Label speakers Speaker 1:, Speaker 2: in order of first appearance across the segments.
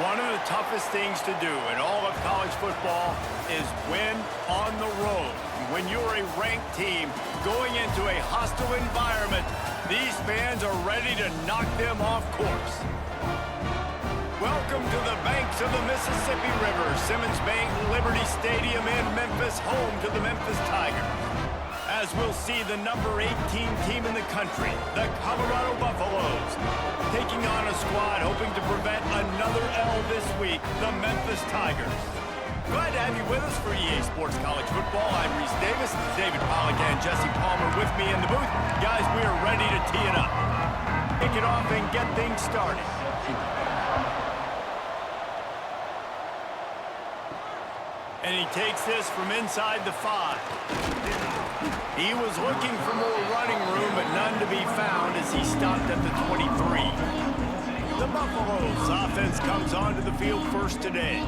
Speaker 1: One of the toughest things to do in all of college football is win on the road. When you're a ranked team going into a hostile environment, these fans are ready to knock them off course. Welcome to the banks of the Mississippi River, Simmons Bank Liberty Stadium in Memphis, home to the Memphis Tigers. As we'll see the number 18 team in the country, the Colorado Buffaloes, taking on a squad hoping to prevent another L this week, the Memphis Tigers. Glad to have you with us for EA Sports College Football. I'm Reese Davis, David Pollack and Jesse Palmer with me in the booth. Guys, we are ready to tee it up. Kick it off and get things started. And he takes this from inside the 5. He was looking for more running room, but none to be found as he stopped at the 23. The Buffaloes offense comes onto the field first today,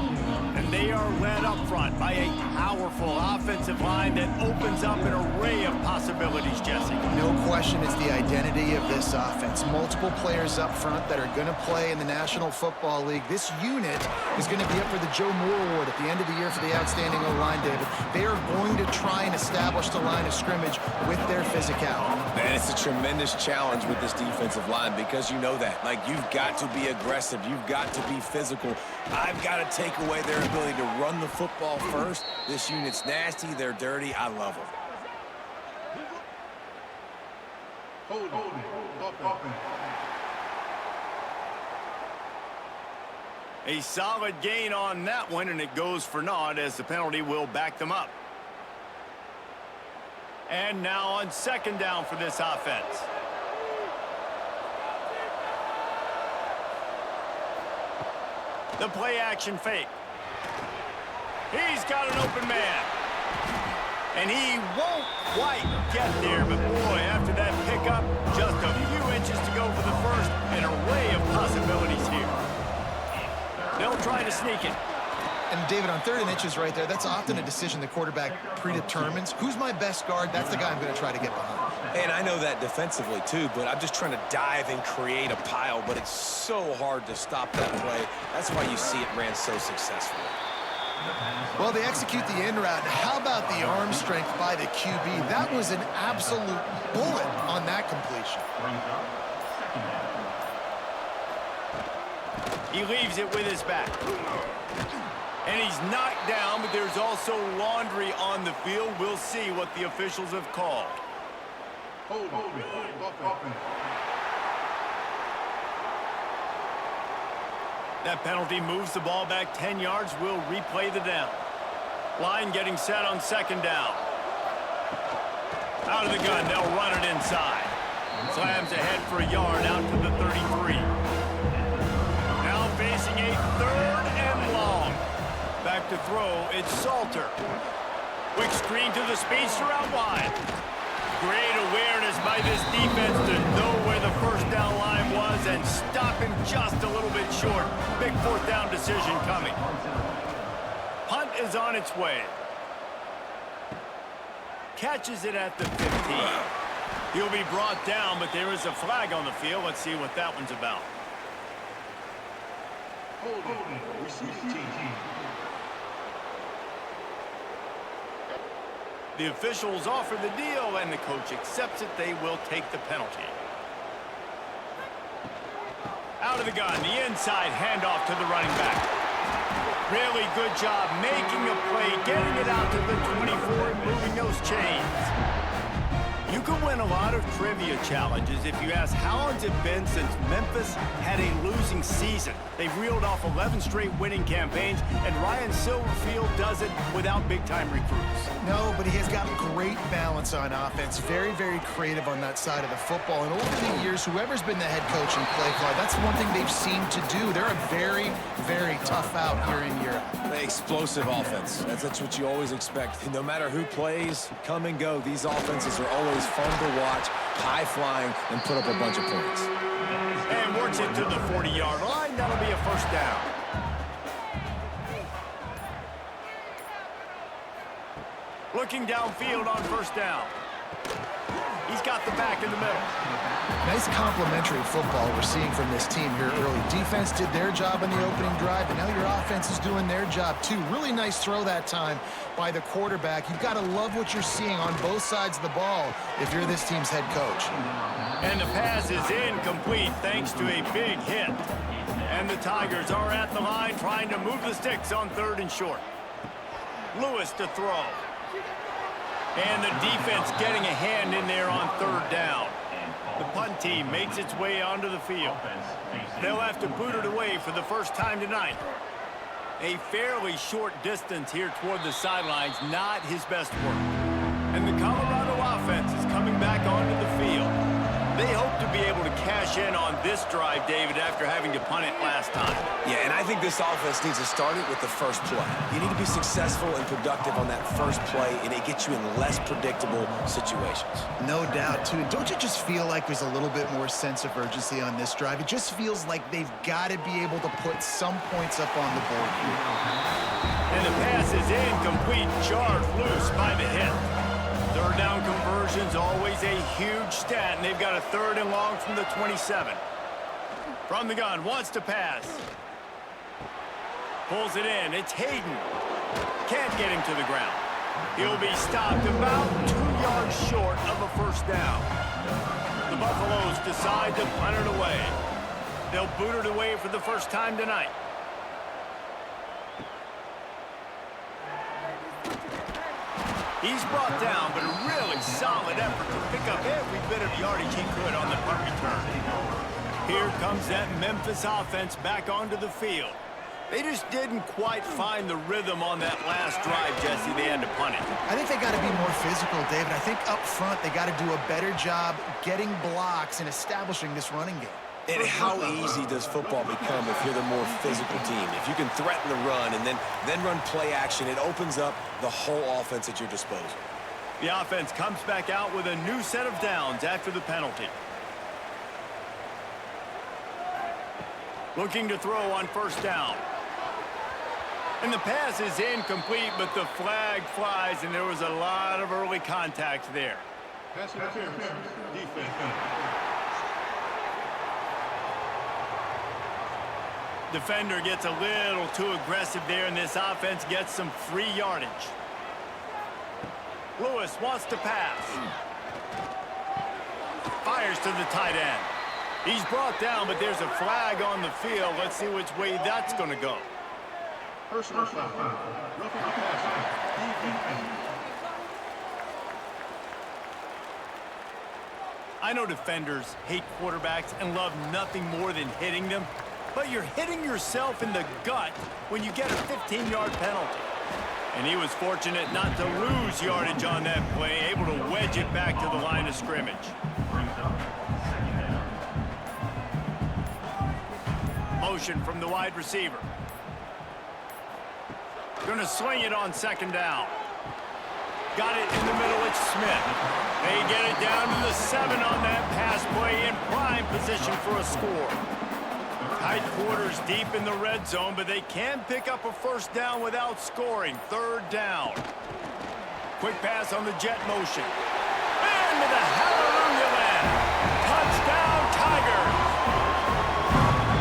Speaker 1: and they are led up front by a powerful offensive line that opens up an array of possibilities, Jesse.
Speaker 2: No question it's the identity of this offense. Multiple players up front that are going to play in the National Football League. This unit is going to be up for the Joe Moore Award at the end of the year for the outstanding O-line, David. They are going to try and establish the line of scrimmage with their physicality.
Speaker 3: Man, it's a tremendous challenge with this defensive line because you know that. Like, you've got to be aggressive. You've got to be physical. I've got to take away their ability to run the football first. This unit's nasty. They're dirty. I love them.
Speaker 4: Hold it.
Speaker 1: A solid gain on that one, and it goes for naught as the penalty will back them up. And now on second down for this offense. The play action fake. He's got an open man. And he won't quite get there, but boy, after that pickup, just a few inches to go for the first. An array of possibilities here. They'll try to sneak it.
Speaker 2: And David, on 3rd and inches right there, that's often a decision the quarterback predetermines. Who's my best guard? That's the guy I'm going to try to get behind.
Speaker 3: And I know that defensively, too, but I'm just trying to dive and create a pile, but it's so hard to stop that play. That's why you see it ran so successfully.
Speaker 2: Well, they execute the in route. How about the arm strength by the QB? That was an absolute bullet on that completion.
Speaker 1: He leaves it with his back. And he's knocked down, but there's also laundry on the field. We'll see what the officials have called.
Speaker 4: Hold it.
Speaker 1: That penalty moves the ball back 10 yards. We'll replay the down. Line getting set on second down. Out of the gun, they'll run it inside. Slams ahead for a yard out to the 33. Now facing a 3rd and long. Back to throw, it's Salter. Quick screen to the speedster out wide. Great awareness by this defense to know where the first down line was and stop him just a little bit short. Big 4th down decision coming. Punt is on its way. Catches it at the 15. He'll be brought down, but there is a flag on the field. Let's see what that one's about.
Speaker 4: Hold it. Receive team.
Speaker 1: The officials offer the deal, and the coach accepts it. They will take the penalty. Out of the gun, the inside handoff to the running back. Really good job making a play, getting it out to the 24 and moving those chains. You can win a lot of trivia challenges if you ask how long's it been since Memphis had a losing season. They've reeled off 11 straight winning campaigns, and Ryan Silverfield does it without big-time recruits.
Speaker 2: No, but he has got great balance on offense. Very, very creative on that side of the football. And over the years, whoever's been the head coach and play caller, that's one thing they've seemed to do. They're a very, very tough out here in Europe.
Speaker 3: Explosive offense. That's what you always expect. No matter who plays, come and go, these offenses are always fun to watch, high-flying, and put up a bunch of points.
Speaker 1: And works it to the 40-yard line. That'll be a first down. Looking downfield on first down. He's got the back in the middle.
Speaker 2: Nice complementary football we're seeing from this team here early. Defense did their job in the opening drive, and now your offense is doing their job too. Really nice throw that time by the quarterback. You've got to love what you're seeing on both sides of the ball if you're this team's head coach.
Speaker 1: And the pass is incomplete thanks to a big hit. And the Tigers are at the line trying to move the sticks on 3rd and short. Lewis to throw. And the defense getting a hand in there on 3rd down. The punt team makes its way onto the field. They'll have to boot it away for the first time tonight. A fairly short distance here toward the sidelines, not his best work. And the Colorado offense is coming back onto the field. They hope to be able to cash in on this drive, David, after having to punt it last time.
Speaker 3: Yeah, and I think this offense needs to start it with the first play. You need to be successful and productive on that first play, and it gets you in less predictable situations.
Speaker 2: No doubt, too. Don't you just feel like there's a little bit more sense of urgency on this drive? It just feels like they've got to be able to put some points up on the board here.
Speaker 1: And the pass is incomplete, charged loose by the hit. 3rd down conversion's always a huge stat, and they've got a 3rd and long from the 27. From the gun, wants to pass. Pulls it in, it's Hayden. Can't get him to the ground. He'll be stopped about 2 yards short of a 1st down. The Buffaloes decide to punt it away. They'll boot it away for the first time tonight. He's brought down, but a really solid effort to pick up every bit of yardage he could on the punt return. Here comes that Memphis offense back onto the field. They just didn't quite find the rhythm on that last drive, Jesse. They had to punt it.
Speaker 2: I think they got to be more physical, David. I think up front they got to do a better job getting blocks and establishing this running game.
Speaker 3: And how easy does football become if you're the more physical team? If you can threaten the run and then run play action, it opens up the whole offense at your disposal.
Speaker 1: The offense comes back out with a new set of downs after the penalty. Looking to throw on 1st down. And the pass is incomplete, but the flag flies, and there was a lot of early contact there.
Speaker 4: Pass interference. Defense.
Speaker 1: Defender gets a little too aggressive there, and this offense gets some free yardage. Lewis wants to pass. Fires to the tight end. He's brought down, but there's a flag on the field. Let's see which way that's going to go.
Speaker 4: Personal foul. Roughing the passer. Defense.
Speaker 1: I know defenders hate quarterbacks and love nothing more than hitting them. But you're hitting yourself in the gut when you get a 15-yard penalty. And he was fortunate not to lose yardage on that play, able to wedge it back to the line of scrimmage. Motion from the wide receiver. Gonna swing it on 2nd down. Got it in the middle, it's Smith. They get it down to the 7 on that pass play in prime position for a score. Tight quarters deep in the red zone, but they can pick up a 1st down without scoring. 3rd down. Quick pass on the jet motion. Into the hallelujah land. Touchdown, Tigers.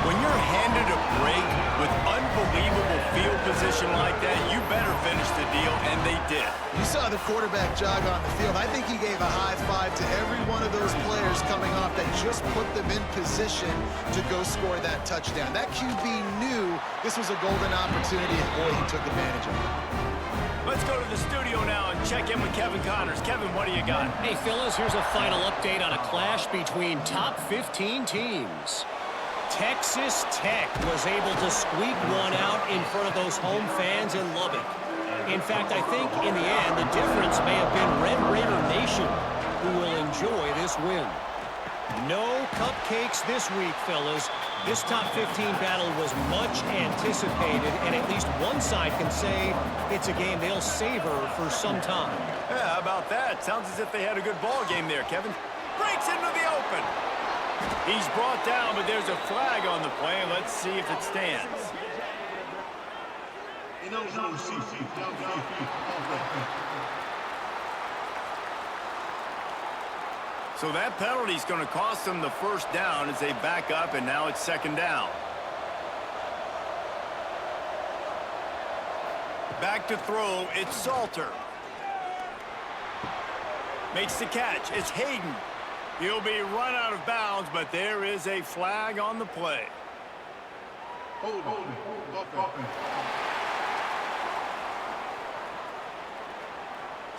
Speaker 1: When you're handed a break with unbelievable field position like that, you better finish the deal, and they did.
Speaker 2: You saw the quarterback jog on the field. I think he gave a high five to every one of those players coming off that just put them in position to go score that touchdown. That QB knew this was a golden opportunity, and boy, he took advantage of it.
Speaker 1: Let's go to the studio now and check in with Kevin Connors. Kevin, what do you got?
Speaker 5: Hey, fellas, here's a final update on a clash between top 15 teams. Texas Tech was able to squeak one out in front of those home fans in Lubbock. In fact, I think in the end, the difference may have been Red Raider Nation, who will enjoy this win. No cupcakes this week, fellas. This top 15 battle was much anticipated, and at least one side can say it's a game they'll savor for some time.
Speaker 1: Yeah, how about that? Sounds as if they had a good ball game there, Kevin. Breaks into the open. He's brought down, but there's a flag on the play. Let's see if it stands.
Speaker 4: Ineligible CC. Down.
Speaker 1: So that penalty is going to cost them the first down as they back up, and now it's second down. Back to throw, it's Salter. Makes the catch, it's Hayden. He'll be run out of bounds, but there is a flag on the play.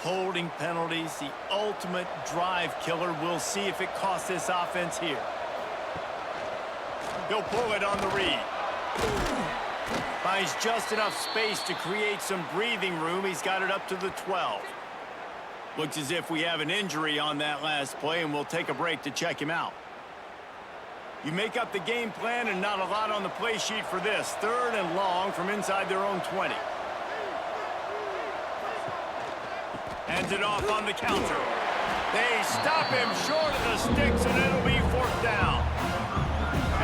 Speaker 1: Holding penalties, the ultimate drive killer. We'll see if it costs this offense here. He'll pull it on the read. Finds just enough space to create some breathing room. He's got it up to the 12. Looks as if we have an injury on that last play, and we'll take a break to check him out. You make up the game plan, and not a lot on the play sheet for this. Third and long from inside their own 20. Hands it off on the counter. They stop him short of the sticks, and it'll be fourth down.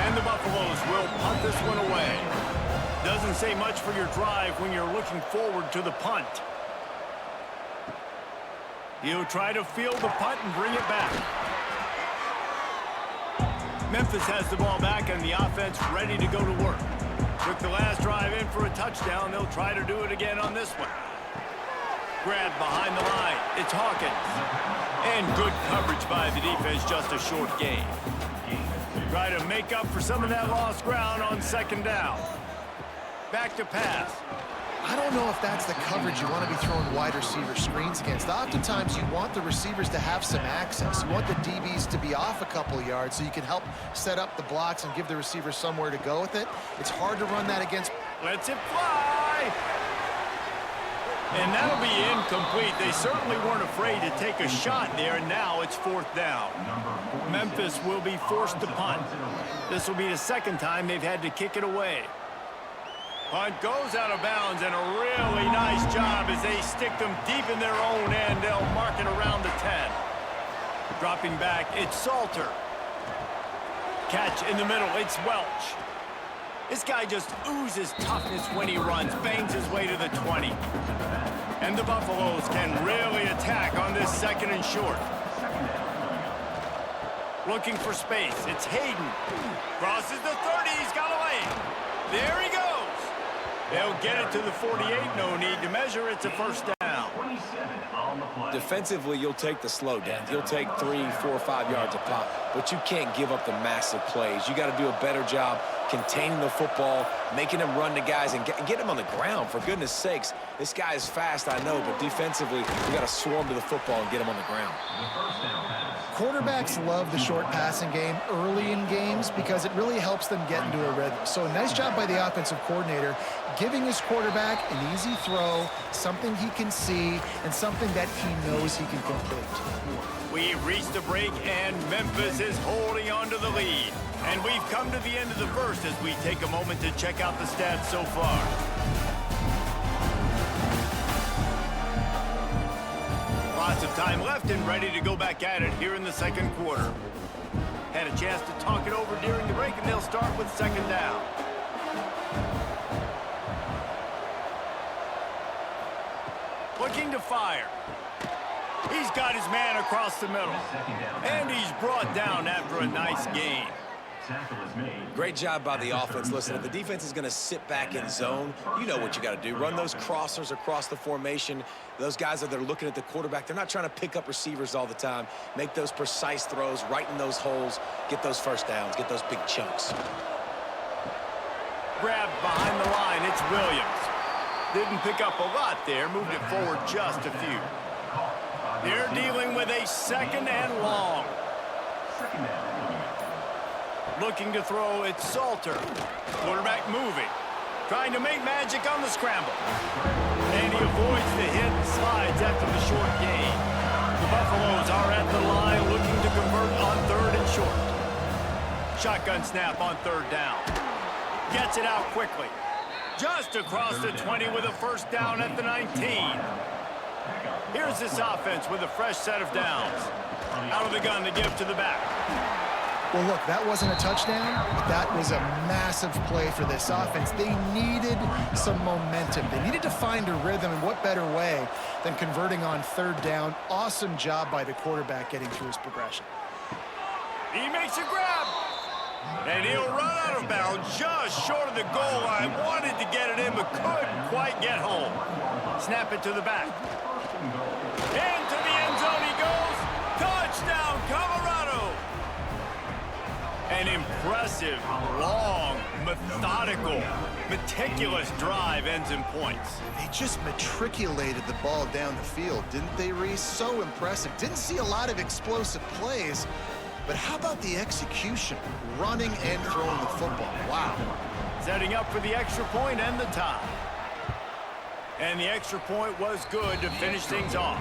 Speaker 1: And the Buffaloes will punt this one away. Doesn't say much for your drive when you're looking forward to the punt. He'll try to field the punt and bring it back. Memphis has the ball back, and the offense ready to go to work. Took the last drive in for a touchdown. They'll try to do it again on this one. Grab behind the line. It's Hawkins. And good coverage by the defense, just a short gain. Try to make up for some of that lost ground on second down. Back to pass.
Speaker 2: I don't know if that's the coverage you want to be throwing wide receiver screens against. Oftentimes, you want the receivers to have some access. You want the DBs to be off a couple yards so you can help set up the blocks and give the receiver somewhere to go with it. It's hard to run that against.
Speaker 1: Lets it fly. And that'll be incomplete. They certainly weren't afraid to take a shot there, and now it's fourth down. Memphis will be forced to punt. This will be the second time they've had to kick it away. Punt goes out of bounds, and a really nice job as they stick them deep in their own end. They'll mark it around the 10. Dropping back, it's Salter. Catch in the middle, it's Welch. This guy just oozes toughness when he runs, bangs his way to the 20. And the Buffaloes can really attack on this second and short. Looking for space, it's Hayden. Crosses the 30, he's got a lane. There he goes. They'll get it to the 48, no need to measure, it's a first down.
Speaker 3: Defensively, you'll take the slow down. You'll take 3, 4, 5 yards a pop, but you can't give up the massive plays. You got to do a better job containing the football, making them run to guys, and get them on the ground. For goodness sakes, this guy is fast, I know, but defensively, we got to swarm to the football and get him on the ground.
Speaker 2: Quarterbacks love the short passing game early in games because it really helps them get into a rhythm. So nice job by the offensive coordinator giving his quarterback an easy throw, something he can see, and something that he knows he can complete.
Speaker 1: We've reached the break, and Memphis is holding on to the lead. And we've come to the end of the first as we take a moment to check out the stats so far. Lots of time left and ready to go back at it here in the second quarter. Had a chance to talk it over during the break, and they'll start with second down. Looking to fire. He's got his man across the middle. And he's brought down after a nice gain.
Speaker 3: Great job by the offense. Listen, if the defense is going to sit back in zone, you know what you got to do. Run those crossers across the formation. Those guys that are looking at the quarterback, they're not trying to pick up receivers all the time. Make those precise throws, right in those holes, get those first downs, get those big chunks.
Speaker 1: Grab behind the line, it's Williams. Didn't pick up a lot there, moved it forward just a few. They're dealing with a second and long. Looking to throw, it's Salter. Quarterback moving. Trying to make magic on the scramble. And he avoids the hit and slides after the short gain. The Buffaloes are at the line looking to convert on third and short. Shotgun snap on third down. Gets it out quickly. Just across the 20 with a first down at the 19. Here's this offense with a fresh set of downs. Out of the gun to give to the back.
Speaker 2: Well, look, that wasn't a touchdown, but that was a massive play for this offense. They needed some momentum. They needed to find a rhythm, and what better way than converting on third down. Awesome job by the quarterback getting through his progression.
Speaker 1: He makes a grab. And he'll run out of bounds just short of the goal line. Wanted to get it in, but couldn't quite get home. Snap it to the back. Into the end zone he goes. Touchdown, Colorado. An impressive, long, methodical, meticulous drive ends in points.
Speaker 2: They just matriculated the ball down the field, didn't they, Reese? So impressive. Didn't see a lot of explosive plays, but how about the execution? Running and throwing the football. Wow.
Speaker 1: Setting up for the extra point and the tie. And the extra point was good to finish things off.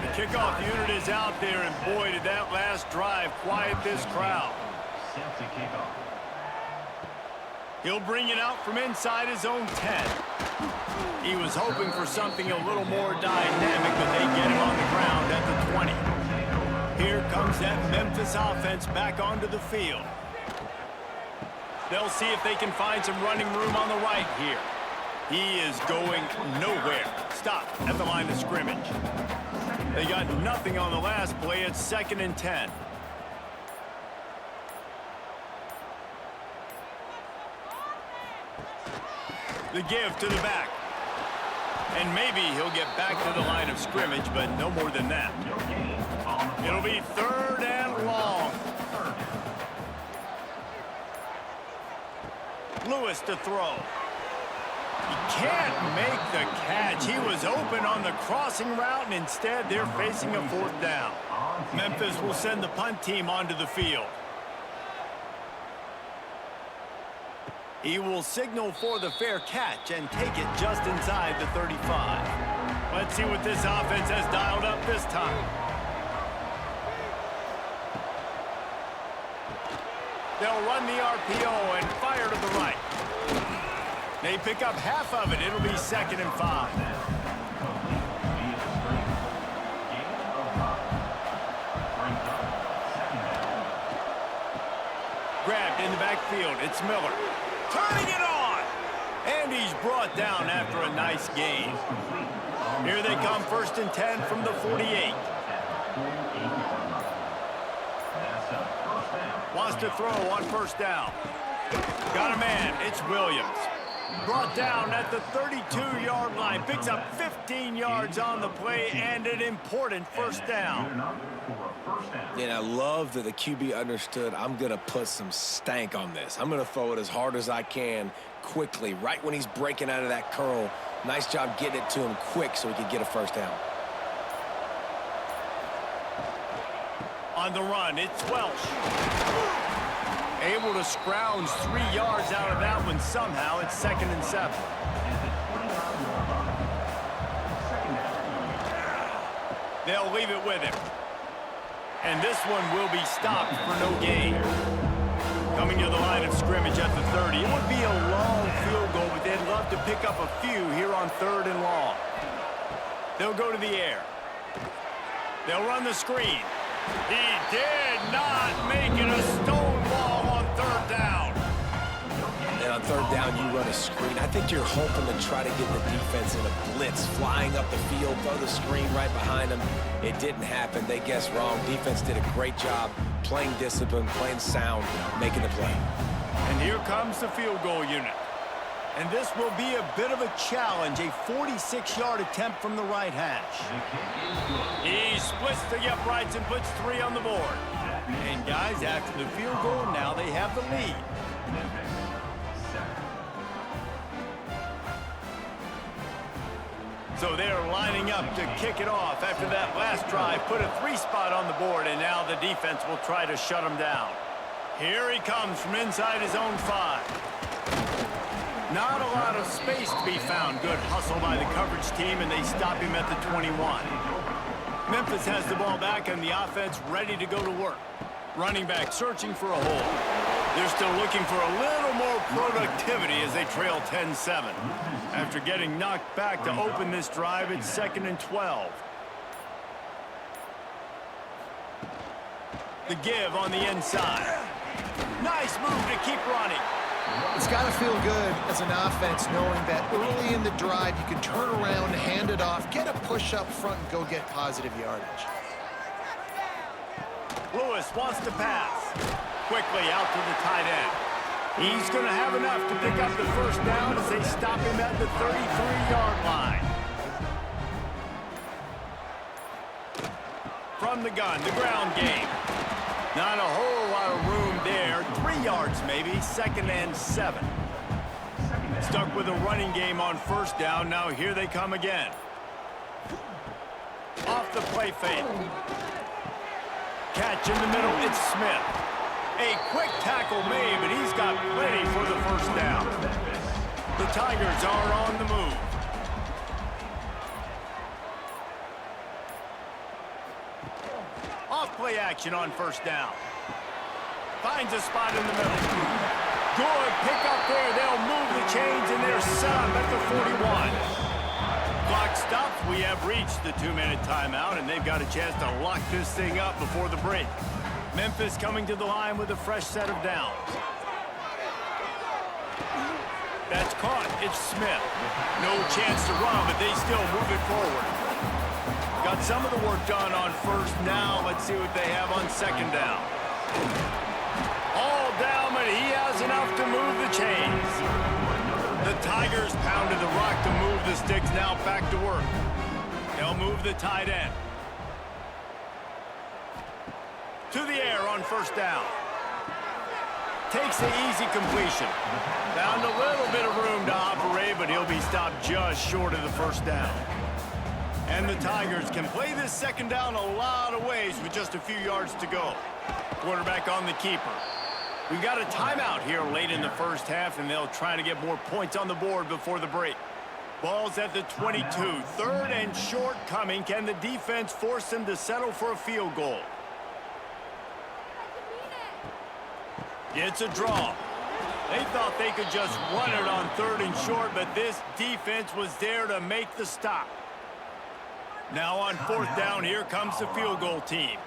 Speaker 1: The kickoff unit is out there, and boy, did that last drive quiet this crowd. He'll bring it out from inside his own 10. He was hoping for something a little more dynamic, but they get it on the ground at the 20. Here comes that Memphis offense back onto the field. They'll see if they can find some running room on the right here. He is going nowhere. Stop at the line of scrimmage. They got nothing on the last play. It's 2nd and 10. The give to the back. And maybe he'll get back to the line of scrimmage, but no more than that. It'll be 3rd and long. Lewis to throw. He can't make the catch. He was open on the crossing route, and instead they're facing a 4th down. Memphis will send the punt team onto the field. He will signal for the fair catch and take it just inside the 35. Let's see what this offense has dialed up this time. They'll run the RPO and fire to the right. They pick up half of it. It'll be 2nd and 5. Grabbed in the backfield. It's Miller. Turning it on. And he's brought down after a nice gain. Here they come, 1st and 10 from the 48. Wants to throw on 1st down. Got a man. It's Williams. Brought down at the 32-yard line. Picks up 15 yards on the play and an important 1st down.
Speaker 3: And I love that the QB understood, I'm going to put some stank on this. I'm going to throw it as hard as I can quickly, right when he's breaking out of that curl. Nice job getting it to him quick so he could get a 1st down.
Speaker 1: On the run, it's Welsh. Able to scrounge 3 yards out of that one somehow. It's 2nd and 7. They'll leave it with him. And this one will be stopped for no gain. Coming to the line of scrimmage at the 30. It would be a long field goal, but they'd love to pick up a few here on 3rd and long. They'll go to the air. They'll run the screen. He did not make it a stone wall on 3rd down.
Speaker 3: And on 3rd down, you run a screen. I think you're hoping to try to get the defense in a blitz, flying up the field, throw the screen right behind them. It didn't happen. They guessed wrong. Defense did a great job playing discipline, playing sound, making the play.
Speaker 1: And here comes the field goal unit. And this will be a bit of a challenge, a 46-yard attempt from the right hash. He splits the uprights and puts 3 on the board. And guys, after the field goal, now they have the lead. So they're lining up to kick it off after that last drive. Put a 3 spot on the board, and now the defense will try to shut him down. Here he comes from inside his own 5. Not a lot of space to be found. Good hustle by the coverage team, and they stop him at the 21. Memphis has the ball back, and the offense ready to go to work. Running back searching for a hole. They're still looking for a little more productivity as they trail 10-7. After getting knocked back to open this drive, it's 2nd and 12. The give on the inside. Nice move to keep running.
Speaker 2: It's got to feel good as an offense knowing that early in the drive you can turn around, hand it off, get a push up front, and go get positive yardage.
Speaker 1: Lewis wants to pass. Quickly out to the tight end. He's going to have enough to pick up the first down as they stop him at the 33-yard line. From the gun, the ground game. Not a whole lot of room there. 3 yards maybe, 2nd and 7. Stuck with a running game on first down. Now here they come again. Off the play fake. Catch in the middle, it's Smith. A quick tackle made, but he's got plenty for the first down. The Tigers are on the move. Off play action on first down. Finds a spot in the middle. Good pick up there. They'll move the chains, and they're set up at the 41. Clock stops. We have reached the 2-minute timeout, and they've got a chance to lock this thing up before the break. Memphis coming to the line with a fresh set of downs. That's caught. It's Smith. No chance to run, but they still move it forward. Got some of the work done on first. Now let's see what they have on second down. All down, but he has enough to move the chains. The Tigers pounded the rock to move the sticks. Now back to work. They'll move the tight end. To the air on first down. Takes the easy completion. Found a little bit of room to operate, but he'll be stopped just short of the first down. And the Tigers can play this second down a lot of ways with just a few yards to go. Quarterback on the keeper. We've got a timeout here late in the first half, and they'll try to get more points on the board before the break. Ball's at the 22. 3rd and short coming. Can the defense force them to settle for a field goal? It's a draw. They thought they could just run it on 3rd and short, but this defense was there to make the stop. Now on 4th down, here comes the field goal team.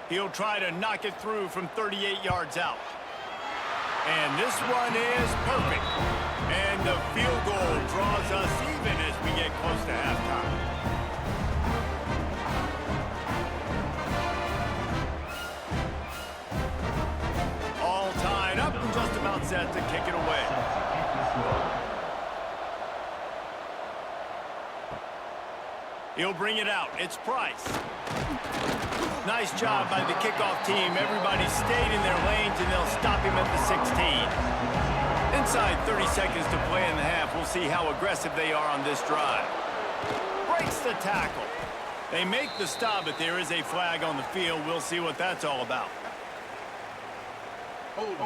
Speaker 1: He'll try to knock it through from 38 yards out. And this one is perfect. And the field goal draws us even as we get close to halftime. All tied up and just about set to kick it away. He'll bring it out. It's Price. Nice job by the kickoff team. Everybody stayed in their lanes, and they'll stop him at the 16. Inside 30 seconds to play in the half. We'll see how aggressive they are on this drive. Breaks the tackle. They make the stop, but there is a flag on the field. We'll see what that's all about.
Speaker 4: Hold.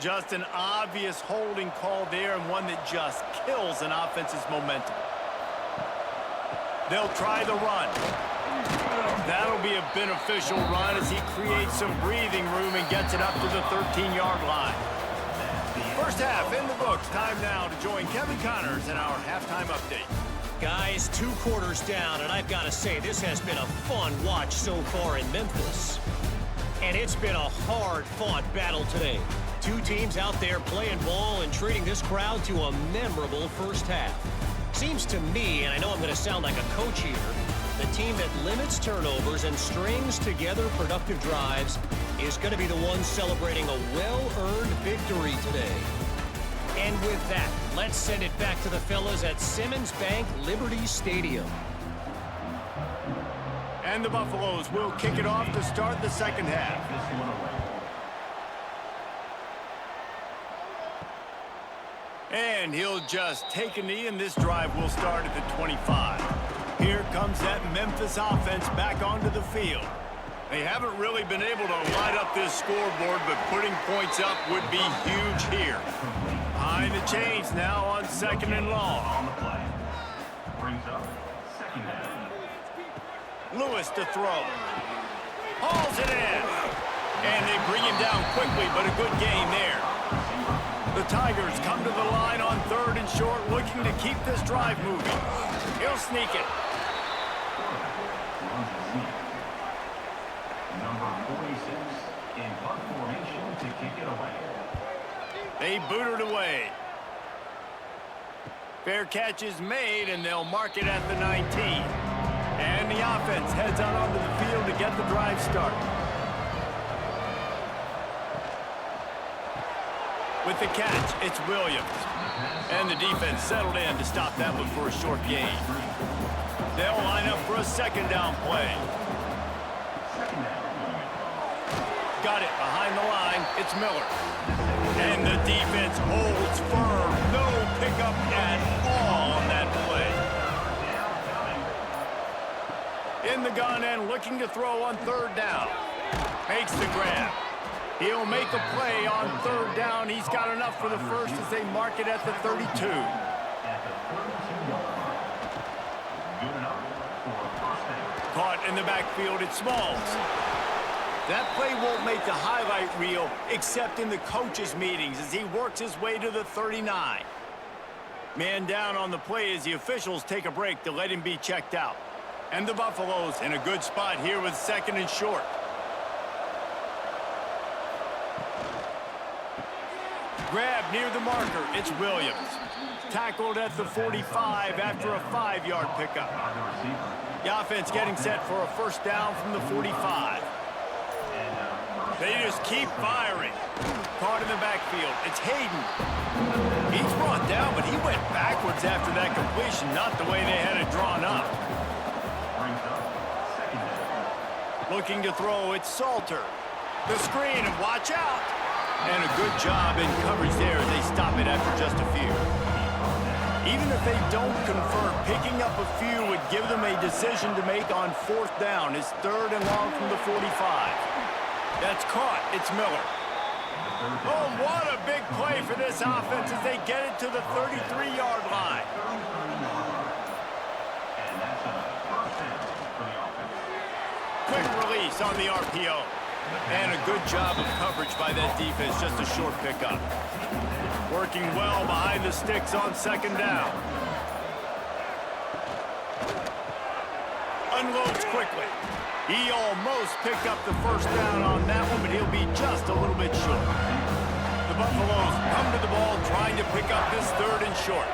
Speaker 1: Just an obvious holding call there, and one that just kills an offense's momentum. They'll try the run. That'll be a beneficial run as he creates some breathing room and gets it up to the 13-yard line. First half in the books. Time now to join Kevin Connors in our halftime update.
Speaker 5: Guys, 2 quarters down, and I've got to say, this has been a fun watch so far in Memphis. And it's been a hard-fought battle today. 2 teams out there playing ball and treating this crowd to a memorable first half. Seems to me, and I know I'm going to sound like a coach here, the team that limits turnovers and strings together productive drives is going to be the one celebrating a well-earned victory today. And with that, let's send it back to the fellas at Simmons Bank Liberty Stadium.
Speaker 1: And the Buffaloes will kick it off to start the second half. And he'll just take a knee, and this drive will start at the 25. Here comes that Memphis offense back onto the field. They haven't really been able to light up this scoreboard, but putting points up would be huge here. Behind the chains now on 2nd and long. Lewis to throw. Hauls it in. And they bring him down quickly, but a good gain there. The Tigers come to the line on 3rd and short, looking to keep this drive moving. He'll sneak it.
Speaker 6: Number 46 in punt formation to kick it away.
Speaker 1: They boot it away. Fair catch is made, and they'll mark it at the 19. And the offense heads out onto the field to get the drive started. With the catch, it's Williams. And the defense settled in to stop that one for a short gain. They'll line up for a second down play. Got it behind the line. It's Miller. And the defense holds firm. No pickup at all on that play. In the gun and looking to throw on third down. Makes the grab. He'll make a play on third down. He's got enough for the first as they mark it at the 32. Caught in the backfield, it's Smalls. That play won't make the highlight reel except in the coaches' meetings as he works his way to the 39. Man down on the play as the officials take a break to let him be checked out. And the Buffaloes in a good spot here with second and short. Grab near the marker, it's Williams. Tackled at the 45 after a 5-yard pickup. The offense getting set for a first down from the 45. They just keep firing. Caught in the backfield, it's Hayden. He's brought down, but he went backwards after that completion, not the way they had it drawn up. Looking to throw, it's Salter. The screen, and watch out. And a good job in coverage there as they stop it after just a few. Even if they don't convert, picking up a few would give them a decision to make on fourth down. It's third and long from the 45. That's caught. It's Miller. Oh, what a big play for this offense as they get it to the 33-yard line. Quick release on the RPO. And a good job of coverage by that defense, just a short pickup. Working well behind the sticks on second down. Unloads quickly. He almost picked up the first down on that one, but he'll be just a little bit short. The Buffaloes come to the ball trying to pick up this third and short.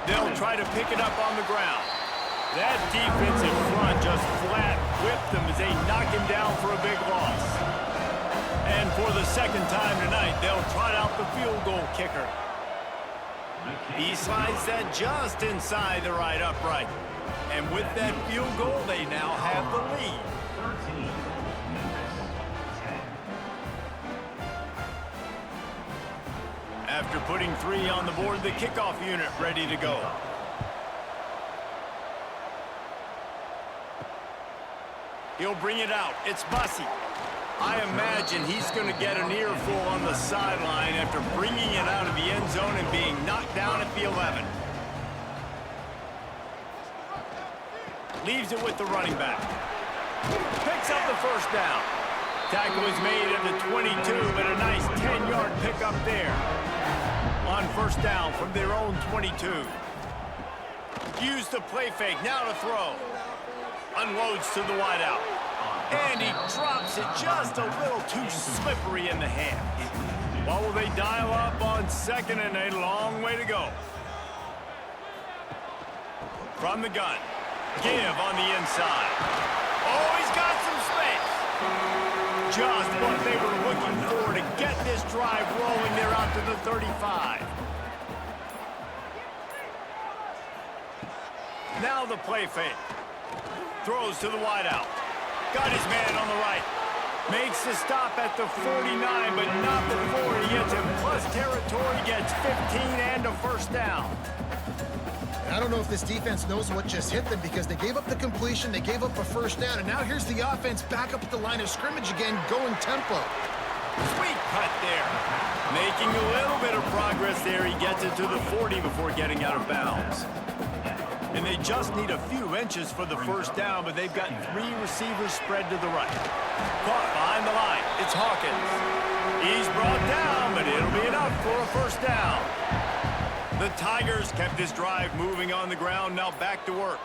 Speaker 1: They'll try to pick it up on the ground. That defensive front just flat whipped them as they knock him down for a big loss. And for the second time tonight, they'll trot out the field goal kicker. He slides that just inside the right upright. And with that field goal, they now have the lead. After putting 3 on the board, the kickoff unit ready to go. He'll bring it out. It's Bussey. I imagine he's going to get an earful on the sideline after bringing it out of the end zone and being knocked down at the 11. Leaves it with the running back. Picks up the first down. Tackle is made at the 22, but a nice 10-yard pickup there. On first down from their own 22. Use the play fake, now to throw. Unloads to the wideout. And he drops it just a little too slippery in the hand. What will they dial up on second and a long way to go? From the gun. Give on the inside. Oh, he's got some space. Just what they were looking for to get this drive rolling. They're out to the 35. Now the play fake. Throws to the wideout. Got his man on the right. Makes the stop at the 49, but not before he gets in plus territory, gets 15 and a first down.
Speaker 2: I don't know if this defense knows what just hit them because they gave up the completion, they gave up a first down, and now here's the offense back up at the line of scrimmage again, going tempo.
Speaker 1: Sweet cut there. Making a little bit of progress there. He gets it to the 40 before getting out of bounds. And they just need a few inches for the first down, but they've got 3 receivers spread to the right. Caught behind the line. It's Hawkins. He's brought down, but it'll be enough for a first down. The Tigers kept this drive moving on the ground, now back to work.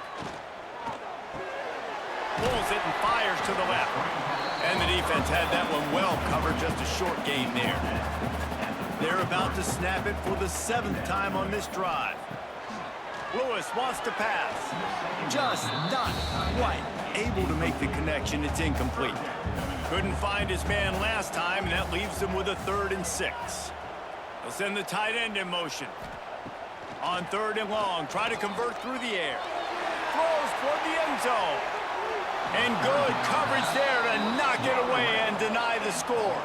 Speaker 1: Pulls it and fires to the left. And the defense had that one well covered, just a short gain there. They're about to snap it for the 7th time on this drive. Lewis wants to pass. Just not quite able to make the connection. It's incomplete. Couldn't find his man last time, and that leaves him with a 3rd and 6. He'll send the tight end in motion. On 3rd and long, try to convert through the air. Throws toward the end zone. And good coverage there to knock it away and deny the score.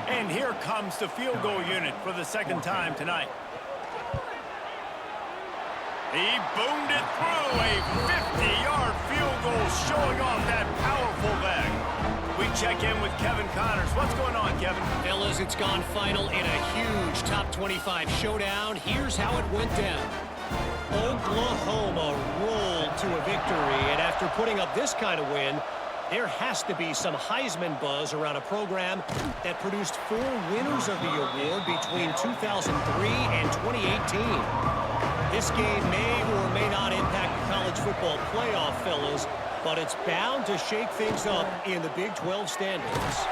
Speaker 1: And here comes the field goal unit for the 2nd time tonight. He boomed it through a 50-yard field goal, showing off that powerful leg. We check in with Kevin Connors. What's going on, Kevin?
Speaker 5: Fellas, it's gone final in a huge top 25 showdown. Here's how it went down. Oklahoma rolled to a victory, and after putting up this kind of win, there has to be some Heisman buzz around a program that produced 4 winners of the award between 2003 and 2018. This game may or may not impact the college football playoff, fellas, but it's bound to shake things up in the Big 12 standings.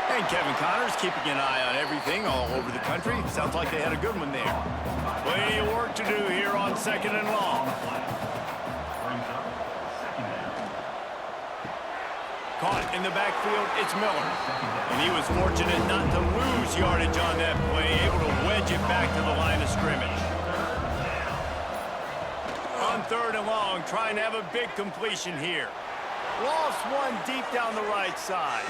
Speaker 1: And Kevin Connors keeping an eye on everything all over the country. Sounds like they had a good one there. Plenty of work to do here on 2nd and long. Caught in the backfield, it's Miller. And he was fortunate not to lose yardage on that play, able to wedge it back to the line of scrimmage. On 3rd and long, trying to have a big completion here. Lost one deep down the right side.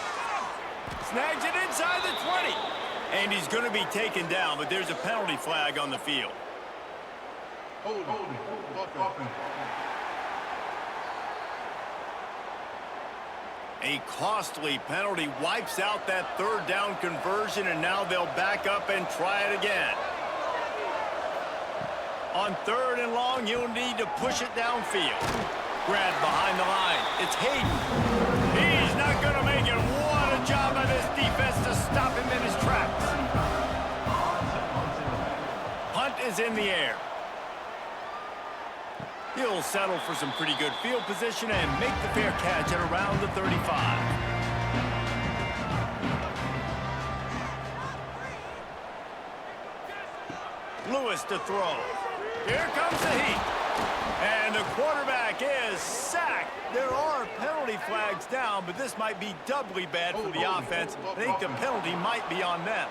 Speaker 1: Snags it inside the 20. And he's going to be taken down, but there's a penalty flag on the field. A costly penalty wipes out that 3rd down conversion, and now they'll back up and try it again. On 3rd and long, you'll need to push it downfield. Grabbed behind the line. It's Hayden. He's not going to make it. What a job by this defense to stop him in his tracks. Punt is in the air. He'll settle for some pretty good field position and make the fair catch at around the 35. Lewis to throw. Here comes the heat. And the quarterback is sacked. There are penalty flags down, but this might be doubly bad for the offense. I think the penalty might be on them.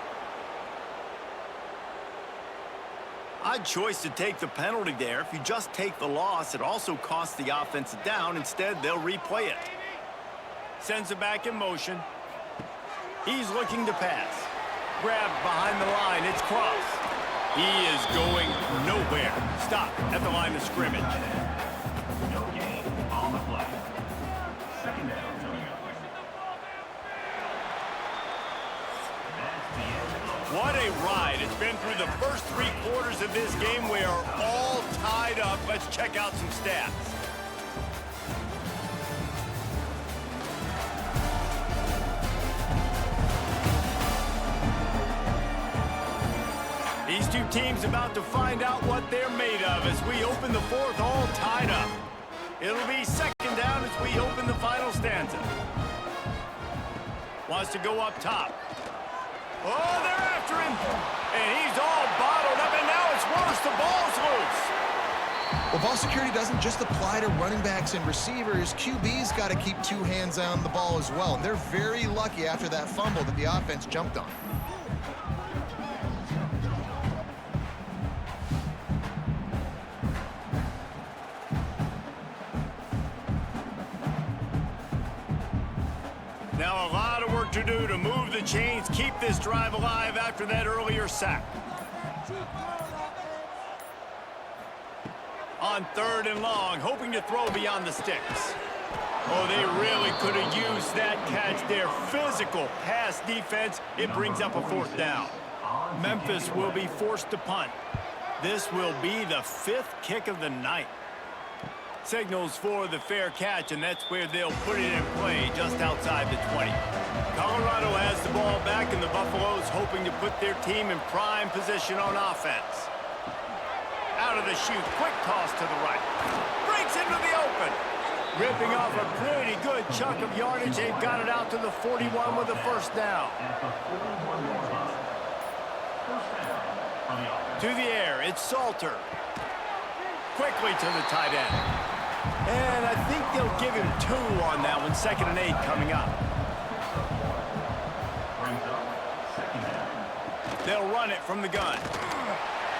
Speaker 1: Odd choice to take the penalty there. If you just take the loss, it also costs the offense a down. Instead, they'll replay it. Sends it back in motion. He's looking to pass. Grabbed behind the line. It's Cross. He is going nowhere. Stop at the line of scrimmage.
Speaker 6: No gain on the play. 2nd down.
Speaker 1: What a ride. It's been through the first 3 quarters of this game. We are all tied up. Let's check out some stats. These two teams about to find out what they're made of as we open the 4th all tied up. It'll be 2nd down as we open the final stanza. Wants to go up top. Oh, they're after him. And he's all bottled up, and now it's worse. The ball's loose.
Speaker 2: Well, ball security doesn't just apply to running backs and receivers. QB's got to keep 2 hands on the ball as well. And they're very lucky after that fumble that the offense jumped on.
Speaker 1: Now a lot of work to do to move the chains, keep this drive alive after that earlier sack. On 3rd and long, hoping to throw beyond the sticks. Oh, they really could have used that catch there. Physical pass defense. It brings up a 4th down. Memphis will be forced to punt. This will be the 5th kick of the night. Signals for the fair catch, and that's where they'll put it in play, just outside the 20. Colorado has the ball back, and the Buffaloes hoping to put their team in prime position on offense. Out of the chute, quick toss to the right. Breaks into the open. Ripping off a pretty good chunk of yardage. They've got it out to the 41 with a 1st down. To the air, it's Salter. quickly to the tight end. And I think they'll give him 2 on that one. 2nd and 8 coming up.
Speaker 6: Brings up second down.
Speaker 1: They'll run it from the gun.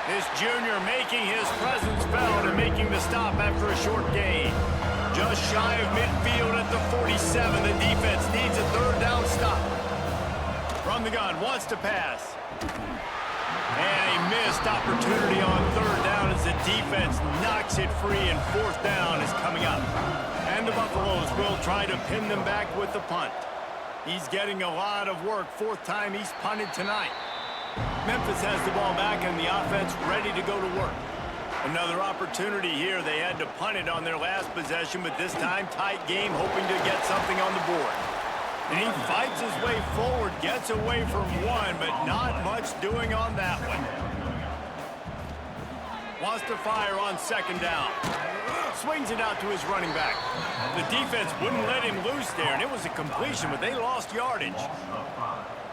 Speaker 1: This junior making his presence felt and making the stop after a short gain. Just shy of midfield at the 47. The defense needs a 3rd down stop. From the gun, wants to pass. And a missed opportunity on 3rd down as the defense knocks it free, and 4th down is coming up. And the Buffaloes will try to pin them back with the punt. He's getting a lot of work. 4th time he's punted tonight. Memphis has the ball back and the offense ready to go to work. Another opportunity here. They had to punt it on their last possession, but this time tight game, hoping to get something on the board. And he fights his way forward, gets away from one, but not much doing on that one. Wants to fire on 2nd down. Swings it out to his running back. The defense wouldn't let him loose there, and it was a completion, but they lost yardage.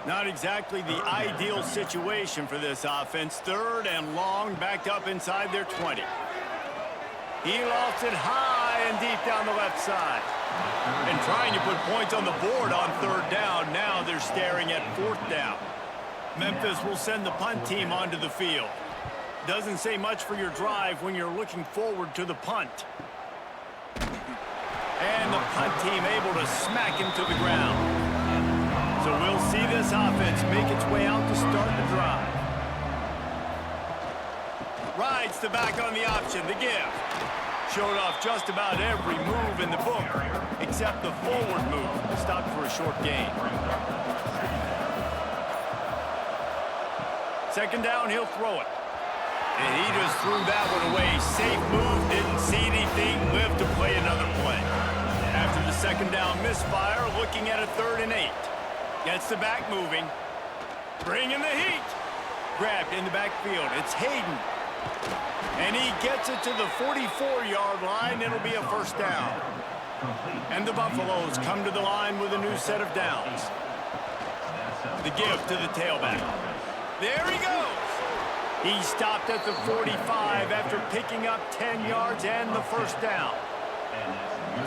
Speaker 1: Not exactly the ideal situation for this offense. 3rd and long, backed up inside their 20. He lofts it high and deep down the left side. And trying to put points on the board on 3rd down. Now they're staring at 4th down. Memphis will send the punt team onto the field. Doesn't say much for your drive when you're looking forward to the punt. And the punt team able to smack him to the ground. So we'll see this offense make its way out to start the drive. Rides the back on the option, the give. Showed off just about every move in the book, except the forward move. Stopped for a short gain. 2nd down, he'll throw it. And he just threw that one away. Safe move, didn't see anything, lived to play another play. After the 2nd down misfire, looking at a 3rd and 8. Gets the back moving. Bringing the heat. Grabbed in the backfield. It's Hayden. And he gets it to the 44-yard line. It'll be a 1st down. And the Buffaloes come to the line with a new set of downs. The give to the tailback. There he goes. He stopped at the 45 after picking up 10 yards and the 1st down.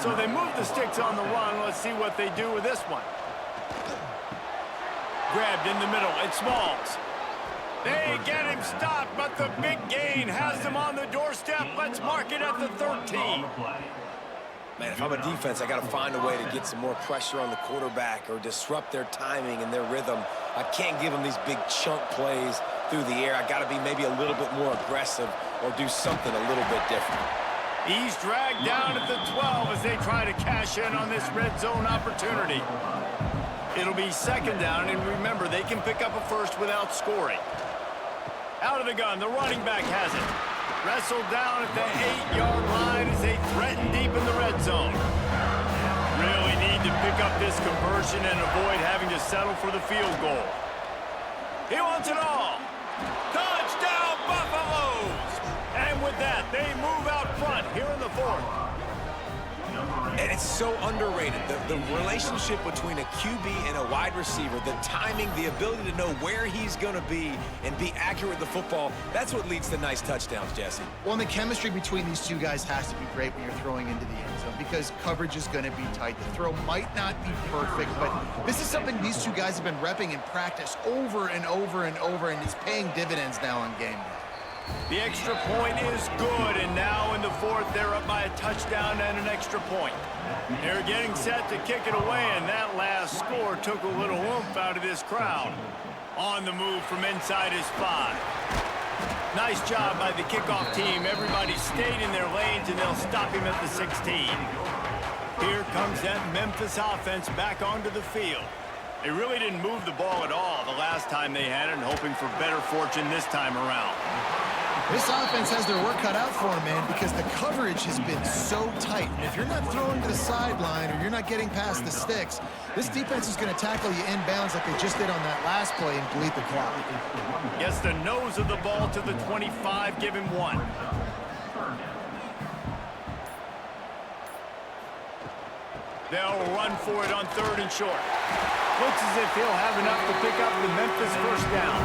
Speaker 1: So they move the sticks on the run. Let's see what they do with this one. Grabbed in the middle, it's Smalls. They get him stopped, but the big gain has them on the doorstep. Let's mark it at the 13.
Speaker 3: Man, if I'm a defense, I got to find a way to get some more pressure on the quarterback or disrupt their timing and their rhythm. I can't give them these big chunk plays through the air. I got to be maybe a little bit more aggressive or do something a little bit different.
Speaker 1: He's dragged down at the 12 as they try to cash in on this red zone opportunity. It'll be 2nd down, and remember, they can pick up a 1st without scoring. Out of the gun, the running back has it. Wrestled down at the 8-yard line as they threaten deep in the red zone. Really need to pick up this conversion and avoid having to settle for the field goal. He wants it all. Touchdown, Buffaloes! And with that, they move out front here in the 4th.
Speaker 3: And it's so underrated. The relationship between a QB and a wide receiver, the timing, the ability to know where he's going to be and be accurate with the football, that's what leads to nice touchdowns, Jesse.
Speaker 2: Well, and the chemistry between these two guys has to be great when you're throwing into the end zone because coverage is going to be tight. The throw might not be perfect, but this is something these two guys have been repping in practice over and over and over, and it's paying dividends now on game day.
Speaker 1: The extra point is good, and now in the 4th, they're up by a touchdown and an extra point. They're getting set to kick it away, and that last score took a little oomph out of this crowd. On the move from inside his 5. Nice job by the kickoff team. Everybody stayed in their lanes, and they'll stop him at the 16. Here comes that Memphis offense back onto the field. They really didn't move the ball at all the last time they had it, and hoping for better fortune this time around.
Speaker 2: This offense has their work cut out for them, man, because the coverage has been so tight. And if you're not throwing to the sideline or you're not getting past the sticks, this defense is going to tackle you inbounds like they just did on that last play and bleed the clock.
Speaker 1: Gets the nose of the ball to the 25, give him 1. They'll run for it on 3rd and short. Looks as if he'll have enough to pick up the Memphis 1st down.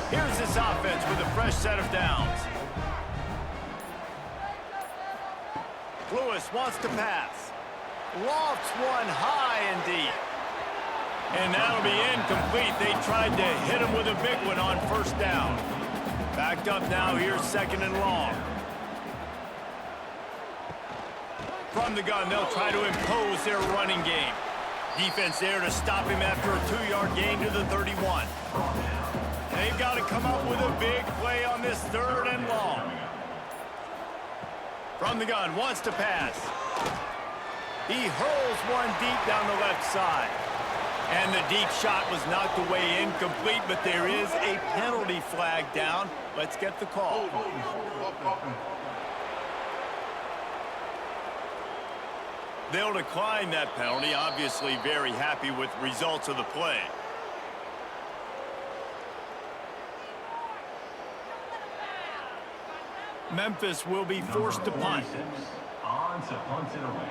Speaker 1: Here's this offense with a fresh set of downs. Lewis wants to pass. Lofts one high and deep. And that'll be incomplete. They tried to hit him with a big one on first down. Backed up now, here's 2nd and long. From the gun, they'll try to impose their running game. Defense there to stop him after a 2-yard gain to the 31. They've got to come up with a big play on this 3rd and long. From the gun, wants to pass. He hurls one deep down the left side. And the deep shot was knocked away incomplete, but there is a penalty flag down. Let's get the call. They'll decline that penalty, obviously very happy with the results of the play. Memphis will be forced to punt.
Speaker 6: On to punt it away.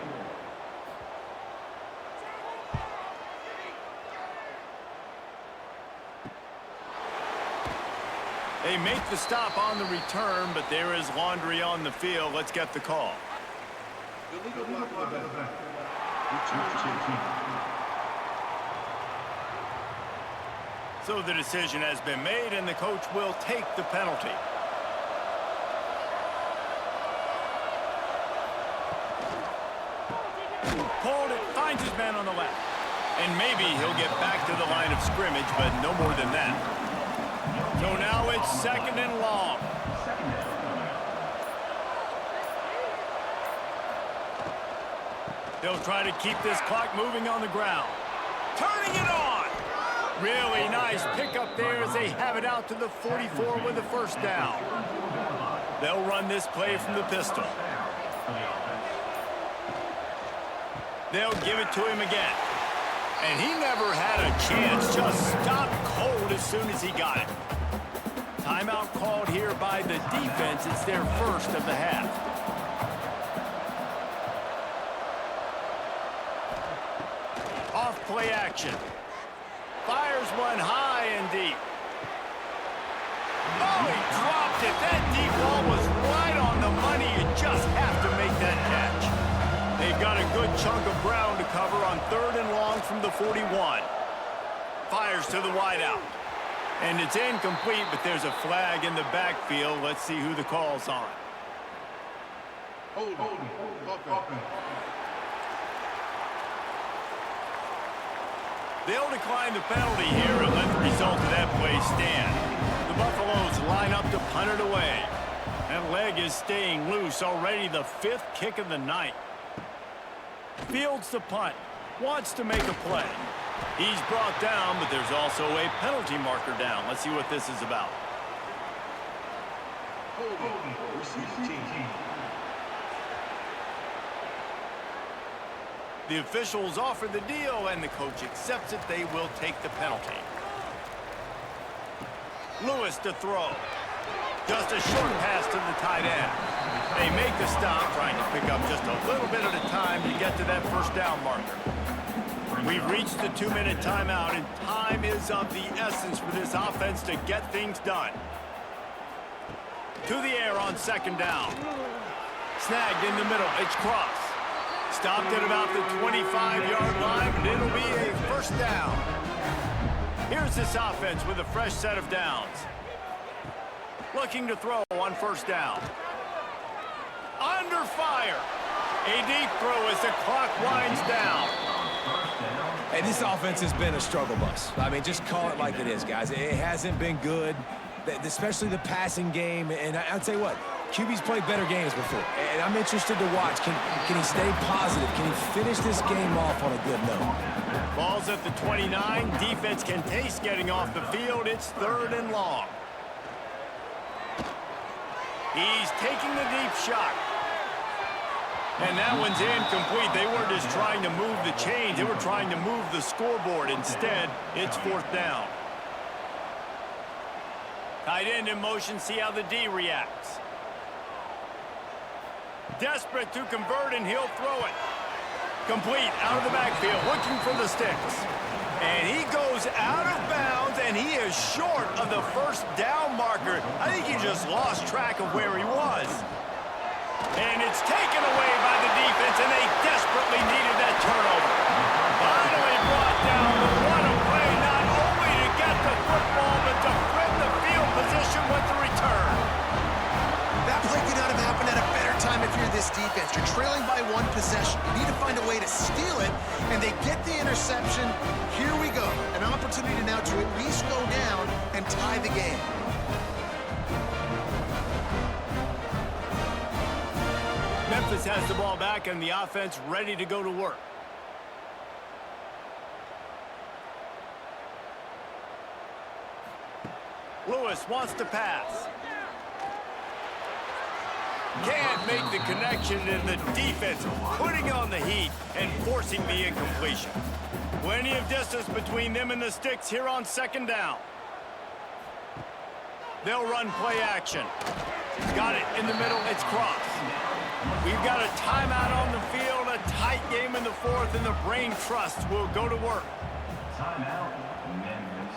Speaker 1: They make the stop on the return, but there is laundry on the field. Let's get the call.
Speaker 4: Illegal block in the back. Return team.
Speaker 1: So the decision has been made, and the coach will take the penalty. Pulled it, finds his man on the left. And maybe he'll get back to the line of scrimmage, but no more than that. So now it's 2nd and long. They'll try to keep this clock moving on the ground. Turning it on! Really nice pickup there as they have it out to the 44 with the first down. They'll run this play from the pistol. They'll give it to him again. And he never had a chance, just stopped cold as soon as he got it. Timeout called here by the defense. It's their first of the half. Off play action. Fires one high and deep. Oh, he dropped it. That deep ball was right on the money. You just have to make that catch. They've got a good chunk of ground to cover on 3rd and long from the 41. Fires to the wideout. And it's incomplete, but there's a flag in the backfield. Let's see who the call's on.
Speaker 4: Hold.
Speaker 1: They'll decline the penalty here and let the result of that play stand. The Buffaloes line up to punt it away. That leg is staying loose, already the 5th kick of the night. Fields the punt, wants to make a play. He's brought down, but there's also a penalty marker down. Let's see what this is about. The officials offer the deal, and the coach accepts it. They will take the penalty. Lewis to throw. Just a short pass to the tight end. They make the stop, trying to pick up just a little bit at a time to get to that first down marker. We've reached the 2-minute timeout, and time is of the essence for this offense to get things done. To the air on 2nd down. Snagged in the middle. It's cross. Stopped at about the 25-yard line, but it'll be a first down. Here's this offense with a fresh set of downs. Looking to throw on first down. Under fire. A deep throw as the clock winds down.
Speaker 3: Hey, this offense has been a struggle bus. I mean, just call it like it is, guys. It hasn't been good, especially the passing game. And I'll tell you what, QB's played better games before. And I'm interested to watch. Can he stay positive? Can he finish this game off on a good note?
Speaker 1: Ball's at the 29. Defense can taste getting off the field. It's 3rd and long. He's taking the deep shot. And that one's incomplete. They weren't just trying to move the chains. They were trying to move the scoreboard. Instead, it's 4th down. Tight end in motion. See how the D reacts. Desperate to convert, and he'll throw it. Complete out of the backfield, looking for the sticks. And he goes out of bounds, and he is short of the first down marker. I think he just lost track of where he was. And it's taken away by the defense, and they desperately needed that turnover. Finally brought down, but what a play, not only to get the football, but to flip the field position with the return.
Speaker 2: That play could not have happened at a better time if you're this defense. You're trailing by one possession. You need to find a way to steal it, and they get the interception. Here we go. An opportunity now to at least go down and tie the game.
Speaker 1: Memphis has the ball back and the offense ready to go to work. Lewis wants to pass. Can't make the connection, and the defense putting on the heat and forcing the incompletion. Plenty of distance between them and the sticks here on second down. They'll run play action. Got it in the middle, it's cross. We've got a timeout on the field, a tight game in the fourth, and the brain trust will go to work.
Speaker 6: Timeout, Memphis.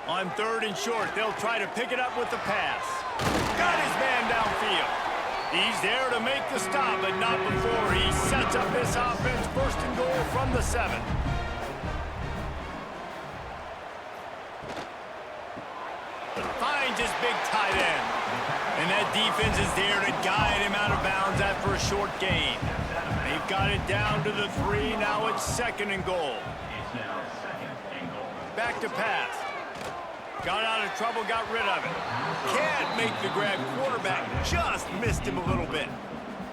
Speaker 1: On third and short, they'll try to pick it up with the pass. Got his man downfield. He's there to make the stop, but not before he sets up this offense first and goal from the 7. Finds his big tight end. And that defense is there to guide him out of bounds after a short gain. They've got it down to the 3. Now it's second and goal.
Speaker 6: It's now second and goal.
Speaker 1: Back to pass. Got out of trouble, got rid of it. Can't make the grab. Quarterback just missed him a little bit.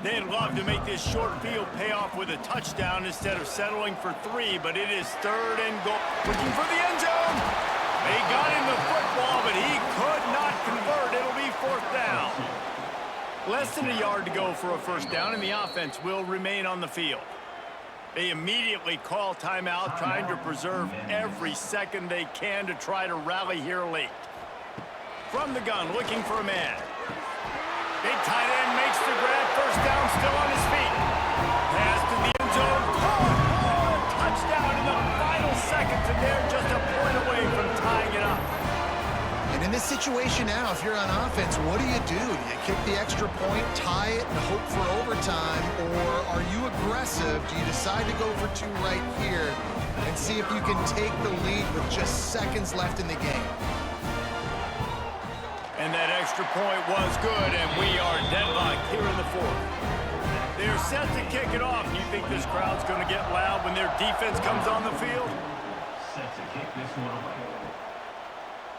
Speaker 1: They'd love to make this short field pay off with a touchdown instead of settling for 3, but it is third and goal. Looking for the end zone. They got him the football, but he could not convert. It'll be fourth down. Less than a yard to go for a first down, and the offense will remain on the field. They immediately call timeout, trying to preserve every second they can to try to rally here late. From the gun, looking for a man. Big tight end makes the grab, first down, still on his feet. Pass to the end zone, caught, touchdown in the final seconds, and they're just a point away from tying it up.
Speaker 2: And in this situation now, if you're on offense, what do? Do you kick the extra point, tie it, and hope for overtime? Or are you aggressive? Do you decide to go for 2 right here and see if you can take the lead with just seconds left in the game?
Speaker 1: And that extra point was good, and we are deadlocked here in the fourth. They're set to kick it off. You think this crowd's going to get loud when their defense comes on the field?
Speaker 6: Set to kick this one away.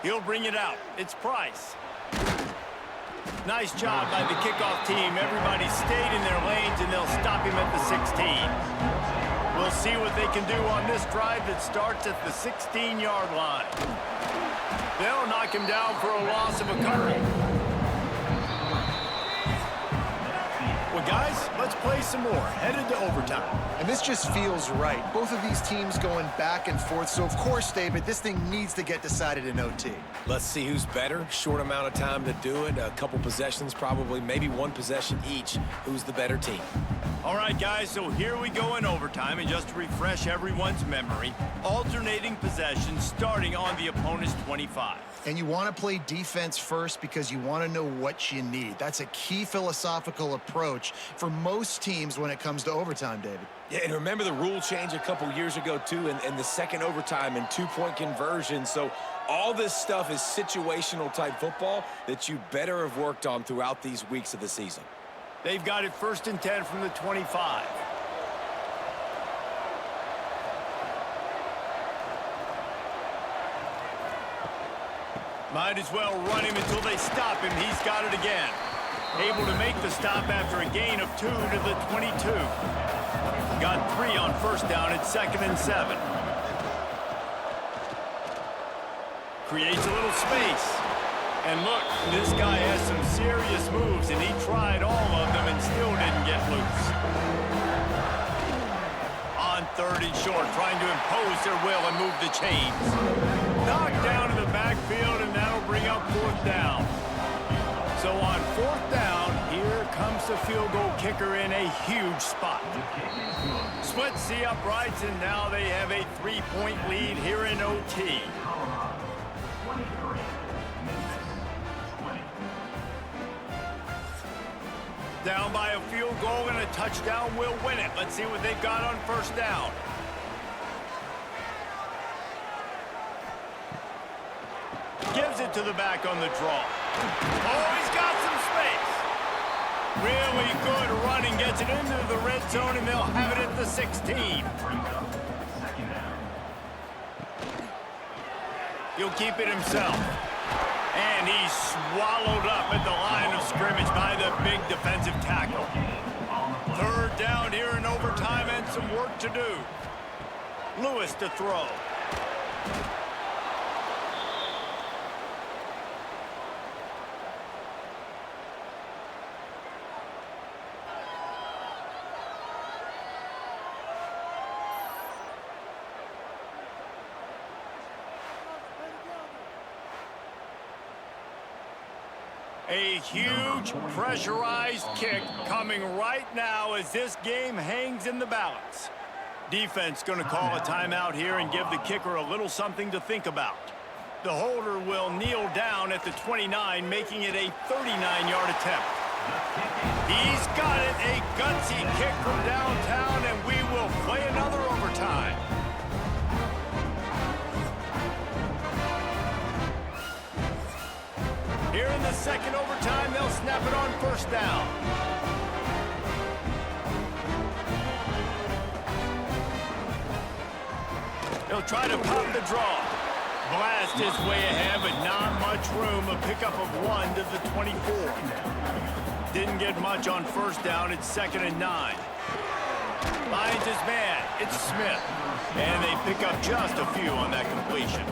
Speaker 1: He'll bring it out. It's Price. Nice job by the kickoff team. Everybody stayed in their lanes, and they'll stop him at the 16. We'll see what they can do on this drive that starts at the 16-yard line. They'll knock him down for a loss of a couple. Well, guys, let's play some more. Headed to overtime.
Speaker 2: And this just feels right. Both of these teams going back and forth. So, of course, David, this thing needs to get decided in OT.
Speaker 3: Let's see who's better. Short amount of time to do it. A couple possessions, probably, maybe 1 possession each. Who's the better team?
Speaker 1: All right, guys, so here we go in overtime. And just to refresh everyone's memory, alternating possessions starting on the opponent's 25.
Speaker 2: And you want to play defense first because you want to know what you need. That's a key philosophical approach for most teams when it comes to overtime, David.
Speaker 3: Yeah, and remember the rule change a couple years ago, too, and the second overtime and 2-point conversion. So all this stuff is situational type football that you better have worked on throughout these weeks of the season.
Speaker 1: They've got it 1st and 10 from the 25. Might as well run him until they stop him. He's got it again. Able to make the stop after a gain of 2 to the 22. Got 3 on first down at 2nd and 7. Creates a little space. And look, this guy has some serious moves, and he tried all of them and still didn't get loose. On 3rd and short, trying to impose their will and move the chains. Knocked down in the backfield, and that'll bring up 4th down. So on 4th down, here comes the field goal kicker in a huge spot. Splits the uprights, and now they have a 3-point lead here in OT. down by a field goal, and a touchdown will win it. Let's see what they've got on first down. Gives it to the back on the draw. Oh, he's got some space. Really good running. Gets it into the red zone, and they'll have it at the 16. He'll keep it himself. And he's swallowed up at the line of scrimmage by the big defensive tackle. Third down here in overtime and some work to do. Lewis to throw. A huge pressurized kick coming right now as this game hangs in the balance. Defense going to call a timeout here and give the kicker a little something to think about. The holder will kneel down at the 29, making it a 39-yard attempt. He's got it, a gutsy kick from downtown, and we will play another overtime. Here in the second overtime, they'll snap it on first down. He'll try to pop the draw. Blast his way ahead, but not much room. A pickup of 1 to the 24. Didn't get much on first down. It's 2nd and 9. Finds his man. It's Smith. And they pick up just a few on that completion.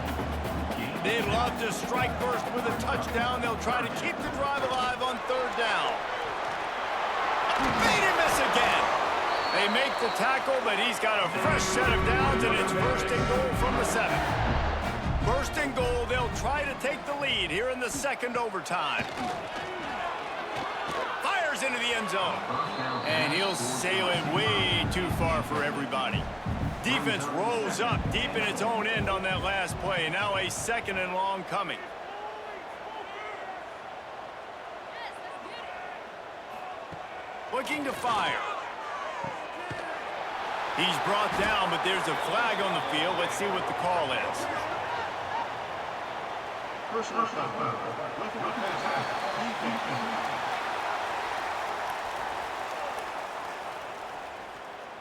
Speaker 1: They'd love to strike first with a touchdown. They'll try to keep the drive alive on third down. Made him miss again. They make the tackle, but he's got a fresh set of downs, and it's first and goal from the 7. First and goal, they'll try to take the lead here in the second overtime. Fires into the end zone. And he'll sail it way too far for everybody. Defense rolls up deep in its own end on that last play. Now a 2nd and long coming. Looking to fire. He's brought down, but there's a flag on the field. Let's see what the call is.
Speaker 4: Personal foul.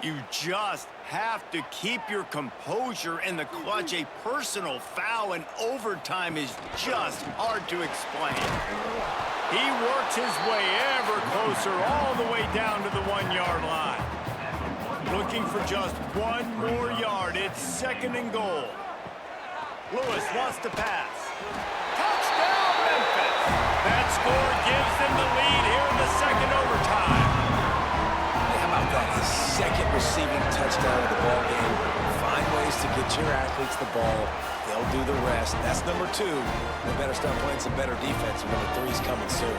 Speaker 1: You just have to keep your composure in the clutch. A personal foul in overtime is just hard to explain. He works his way ever closer all the way down to the 1-yard line. Looking for just 1 more yard. It's 2nd and goal. Lewis wants to pass. Touchdown, Memphis! That score gives them the lead here in the second overtime.
Speaker 3: How about that? His second receiving touchdown of the ball game. Find ways to get your athletes the ball. They'll do the rest. That's number 2. They better start playing some better defense. Number 3 is coming soon.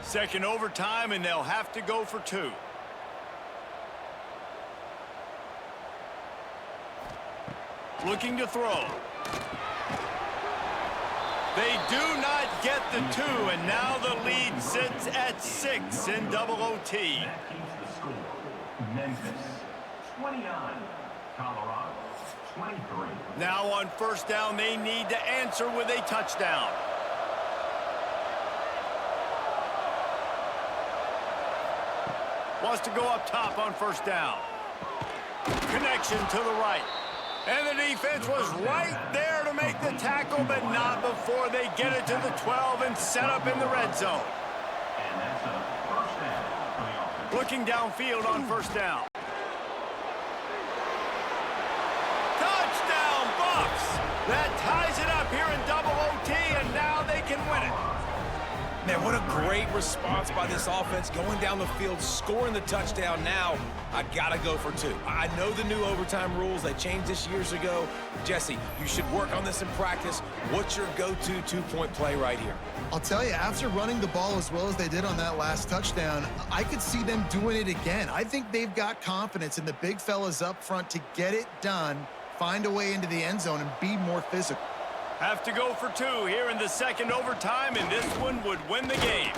Speaker 1: Second overtime, and they'll have to go for 2. Looking to throw. They do not get the 2, and now the lead sits at 6 in double OT.
Speaker 6: That keeps the score. Memphis 29, Colorado 23.
Speaker 1: Now on first down, they need to answer with a touchdown. Wants to go up top on first down. Connection to the right. And the defense was right there to make the tackle, but not before they get it to the 12 and set up in the red zone.
Speaker 6: And that's a first down for the offense.
Speaker 1: Looking downfield on first down. Touchdown, Bucks! That ties it up here in double OT, and now they can win it.
Speaker 3: Man, what a great response by this offense, going down the field, scoring the touchdown. Now, I gotta go for 2. I know the new overtime rules, they changed this years ago. Jesse, you should work on this in practice. What's your go-to 2-point play right here?
Speaker 2: I'll tell you, after running the ball as well as they did on that last touchdown, I could see them doing it again. I think they've got confidence in the big fellas up front to get it done find a way into the end zone and be more physical.
Speaker 1: Have to go for two here in the second overtime, and this one would win the game.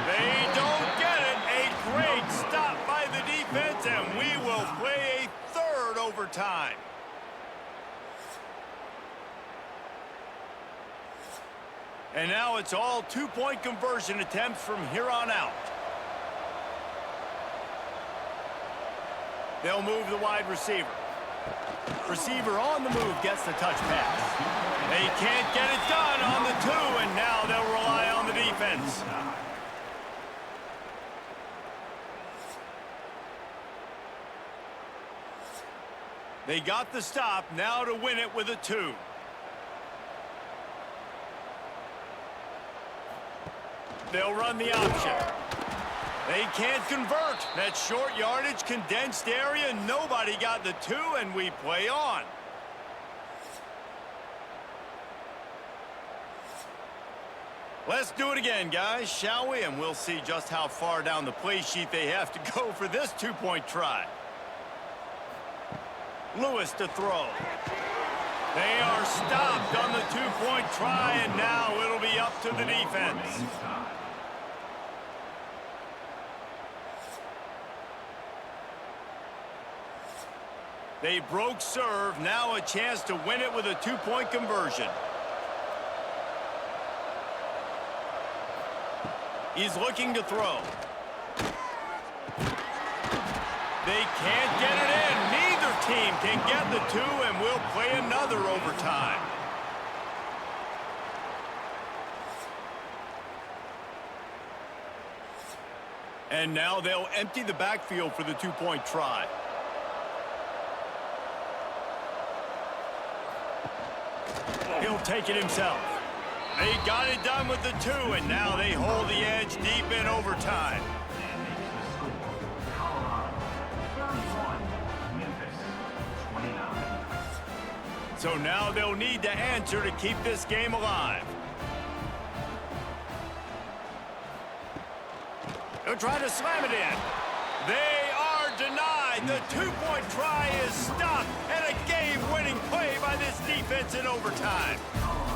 Speaker 1: They don't get it. A great stop by the defense, and we will play a third overtime. And now it's all two-point conversion attempts from here on out. They'll move the wide receiver. Receiver on the move gets the touch pass. They can't get it done on the two, and now they'll rely on the defense. They got the stop, now to win it with a two. They'll run the option. They can't convert. That short yardage, condensed area, nobody got the two, and we play on. Let's do it again, guys, shall we? And we'll see just how far down the play sheet they have to go for this two-point try. Lewis to throw. They are stopped on the two-point try, and now it'll be up to the defense. They broke serve, now a chance to win it with a two-point conversion. He's looking to throw. They can't get it in. Neither team can get the two, and we'll play another overtime. And now they'll empty the backfield for the two-point try. He'll take it himself. They got it done with the two, and now they hold the edge deep in overtime. So now they'll need to answer to keep this game alive. They'll try to slam it in. They are denied. The two-point try is stopped, and a game-winning play by this defense in overtime.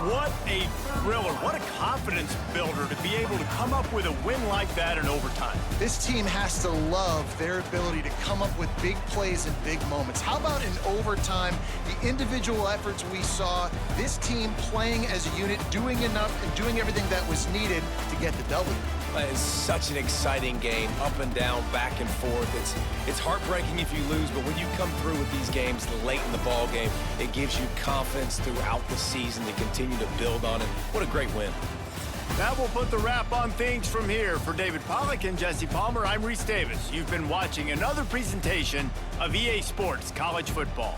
Speaker 1: What a thriller. What a confidence builder to be able to come up with a win like that in overtime.
Speaker 2: This team has to love their ability to come up with big plays and big moments. How about in overtime, the individual efforts we saw, this team playing as a unit, doing enough and doing everything that was needed to get the W.
Speaker 3: It's such an exciting game, up and down, back and forth. It's heartbreaking if you lose, but when you come through with these games late in the ball game, it gives you confidence throughout the season to continue to build on it. What a great win.
Speaker 1: That will put the wrap on things from here. For David Pollack and Jesse Palmer, I'm Reese Davis. You've been watching another presentation of EA Sports College Football.